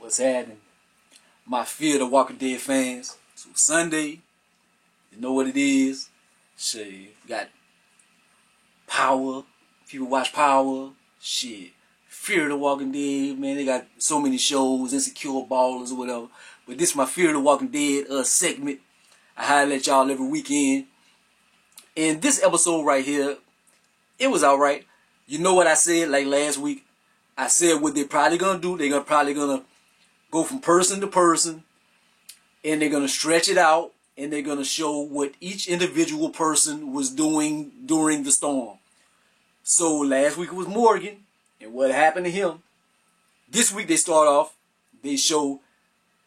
What's happening? My Fear the Walking Dead fans. So Sunday, you know what it is. Shit, got Power. People watch Power. Shit. Fear the Walking Dead, man. They got so many shows, Insecure Ballers or whatever. But this is my Fear the Walking Dead segment. I highlight y'all every weekend. And this episode right here, it was alright. You know what I said like last week? I said what they're probably gonna do. They're probably gonna go from person to person, and they're gonna stretch it out, and they're gonna show what each individual person was doing during the storm. So last week it was Morgan and what happened to him. This week they start off, they show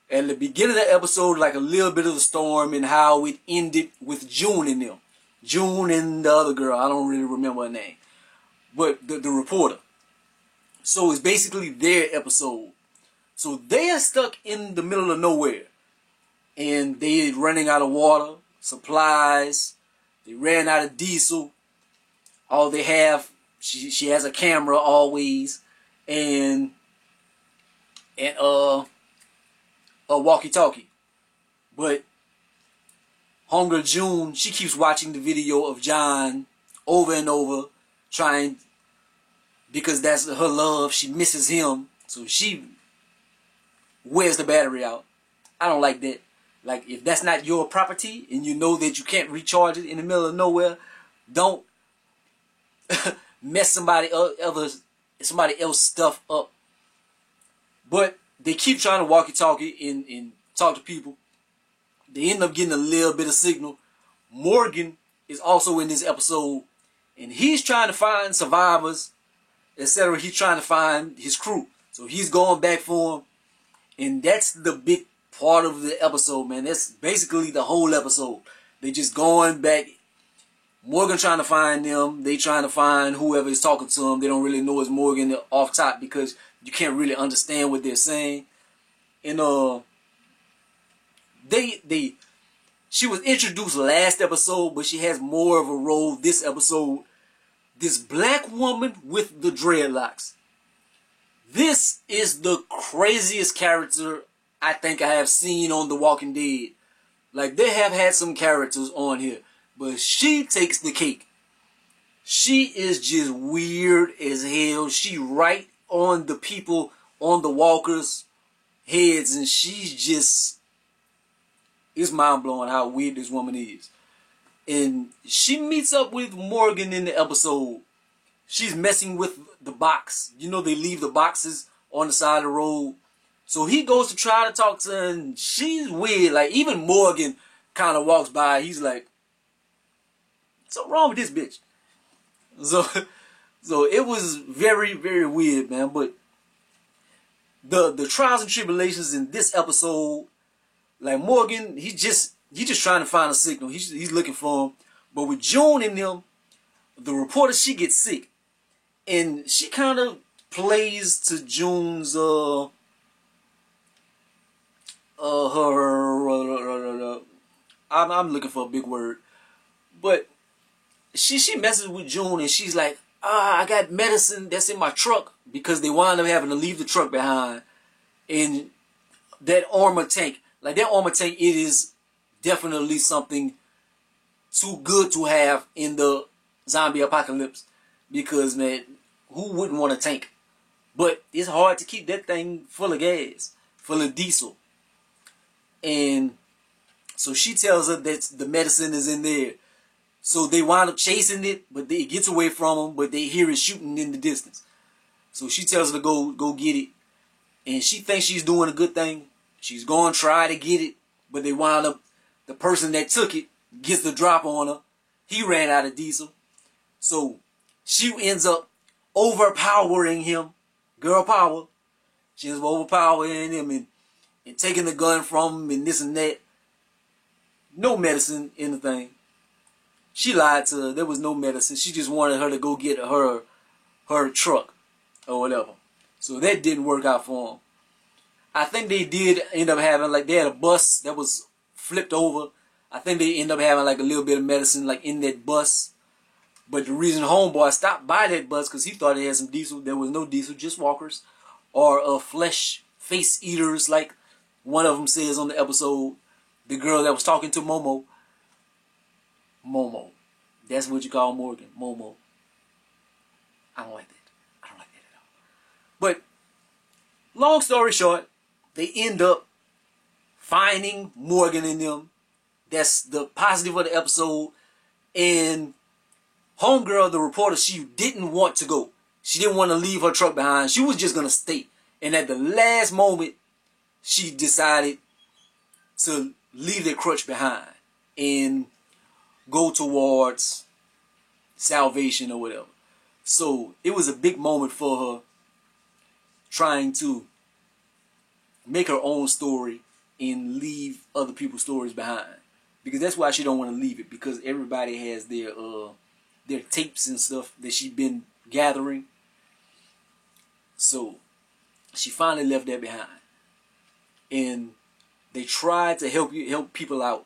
at the beginning of the episode like a little bit of the storm and how it ended with June and them. June and the other girl, I don't really remember her name. But the reporter. So it's basically their episode. So they are stuck in the middle of nowhere. And they're running out of water, supplies. They ran out of diesel. All they have, she has a camera always. And a walkie-talkie. But Hunger June, she keeps watching the video of John over and over, trying, because that's her love. She misses him, so she wears the battery out. I don't like that. Like, if that's not your property and you know that you can't recharge it in the middle of nowhere, don't mess somebody else's stuff up. But they keep trying to walkie-talkie and talk to people. They end up getting a little bit of signal. Morgan is also in this episode, and he's trying to find survivors, etc. He's trying to find his crew. So he's going back for them. And that's the big part of the episode, man. That's basically the whole episode. They just going back. Morgan trying to find them. They trying to find whoever is talking to them. They don't really know it's Morgan off top because you can't really understand what they're saying. And she was introduced last episode, but she has more of a role this episode. This black woman with the dreadlocks. This is the craziest character I think I have seen on The Walking Dead. Like, they have had some characters on here, but she takes the cake. She is just weird as hell. She right on the people, on the walkers' heads, and she's just, it's mind-blowing how weird this woman is. And she meets up with Morgan in the episode. She's messing with the box. You know, they leave the boxes on the side of the road. So he goes to try to talk to her, and she's weird. Like, even Morgan kind of walks by. He's like, what's wrong with this bitch? So it was very, very weird, man. But the trials and tribulations in this episode, like Morgan, he's just trying to find a signal. He's looking for him. But with June and them, the reporter, she gets sick. And she kind of plays to June's, I'm looking for a big word. But she messes with June and she's like, I got medicine that's in my truck, because they wind up having to leave the truck behind. And that armor tank, like that armor tank, it is definitely something too good to have in the zombie apocalypse. Because, man, who wouldn't want a tank? But it's hard to keep that thing full of gas, full of diesel. And so she tells her that the medicine is in there. So they wind up chasing it, but it gets away from them, but they hear it shooting in the distance. So she tells her to go get it. And she thinks she's doing a good thing. She's going to try to get it, but they wind up, the person that took it gets the drop on her. He ran out of diesel. So she ends up overpowering him. Girl power. She ends up overpowering him and taking the gun from him and this and that. No medicine in the thing. She lied to her. There was no medicine. She just wanted her to go get her truck or whatever. So that didn't work out for him. I think they did end up having, like, they had a bus that was flipped over. I think they ended up having like a little bit of medicine like in that bus. But the reason homeboy stopped by that bus because he thought it had some diesel. There was no diesel, just walkers or flesh face eaters, like one of them says on the episode. The girl that was talking to Momo. Momo. That's what you call Morgan. Momo. I don't like that. I don't like that at all. But long story short, they end up finding Morgan and them. That's the positive of the episode. And homegirl, the reporter, she didn't want to go. She didn't want to leave her truck behind. She was just going to stay. And at the last moment, she decided to leave that crutch behind and go towards salvation or whatever. So it was a big moment for her, trying to make her own story and leave other people's stories behind. Because that's why she don't want to leave it, because everybody has their tapes and stuff that she's been gathering. So she finally left that behind. And they tried to help people out.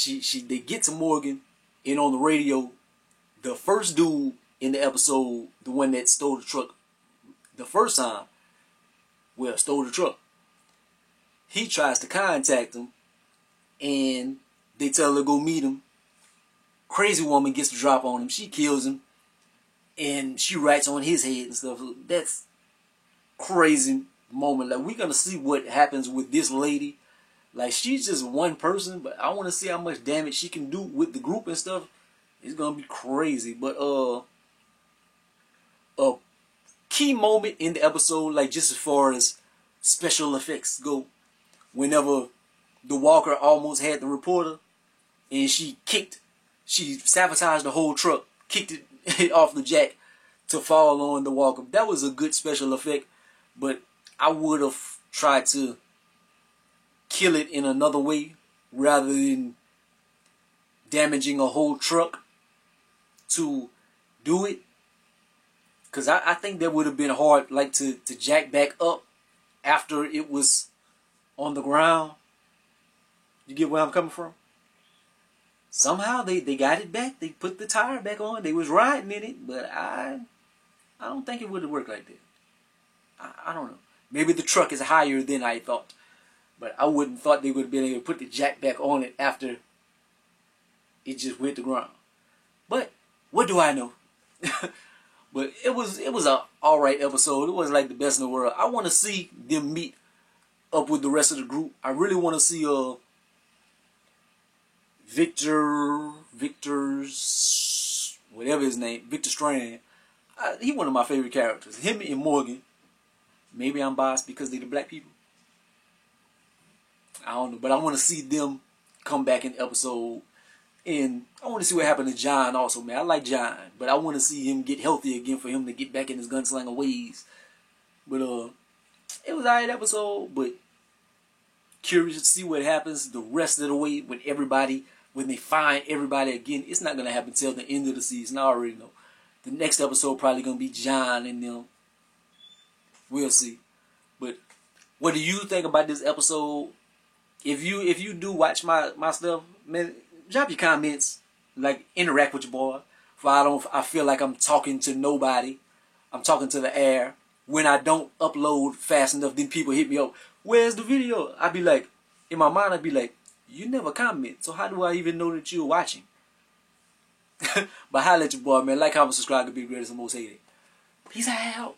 They get to Morgan, and on the radio, the first dude in the episode, the one that stole the truck the first time, stole the truck. He tries to contact him, and they tell her to go meet him. Crazy woman gets the drop on him. She kills him, and she writes on his head and stuff. That's crazy moment. Like, we're gonna see what happens with this lady. Like, she's just one person, but I want to see how much damage she can do with the group and stuff. It's gonna be crazy. But a key moment in the episode, like just as far as special effects go, whenever the walker almost had the reporter, and she sabotaged the whole truck, kicked it off the jack to fall on the walker. That was a good special effect, but I would have tried to kill it in another way rather than damaging a whole truck to do it. Because I think that would have been hard, like to jack back up after it was on the ground. You get where I'm coming from? Somehow they got it back. They put the tire back on. They was riding in it, but I don't think it would have worked like that. I don't know. Maybe the truck is higher than I thought. But I wouldn't thought they would have been able to put the jack back on it after it just went to ground. But what do I know? But it was a alright episode. It wasn't like the best in the world. I want to see them meet up with the rest of the group. I really want to see Victor's whatever his name, Victor Strand. He one of my favorite characters. Him and Morgan. Maybe I'm biased because they're the black people. I don't know, but I want to see them come back in the episode. And I want to see what happened to John also, man. I like John, but I want to see him get healthy again for him to get back in his gunslinger ways. But it was an alright episode, but curious to see what happens the rest of the way when they find everybody again. It's not going to happen till the end of the season. I already know. The next episode probably going to be John and them. We'll see. But what do you think about this episode? If you do watch my stuff, man, drop your comments, like interact with your boy. I feel like I'm talking to nobody. I'm talking to the air. When I don't upload fast enough, then people hit me up. Where's the video? I'd be like, in my mind, I'd be like, you never comment, so how do I even know that you're watching? But holla at your boy, man. Like, comment, subscribe to be the greatest and most hated. Peace out.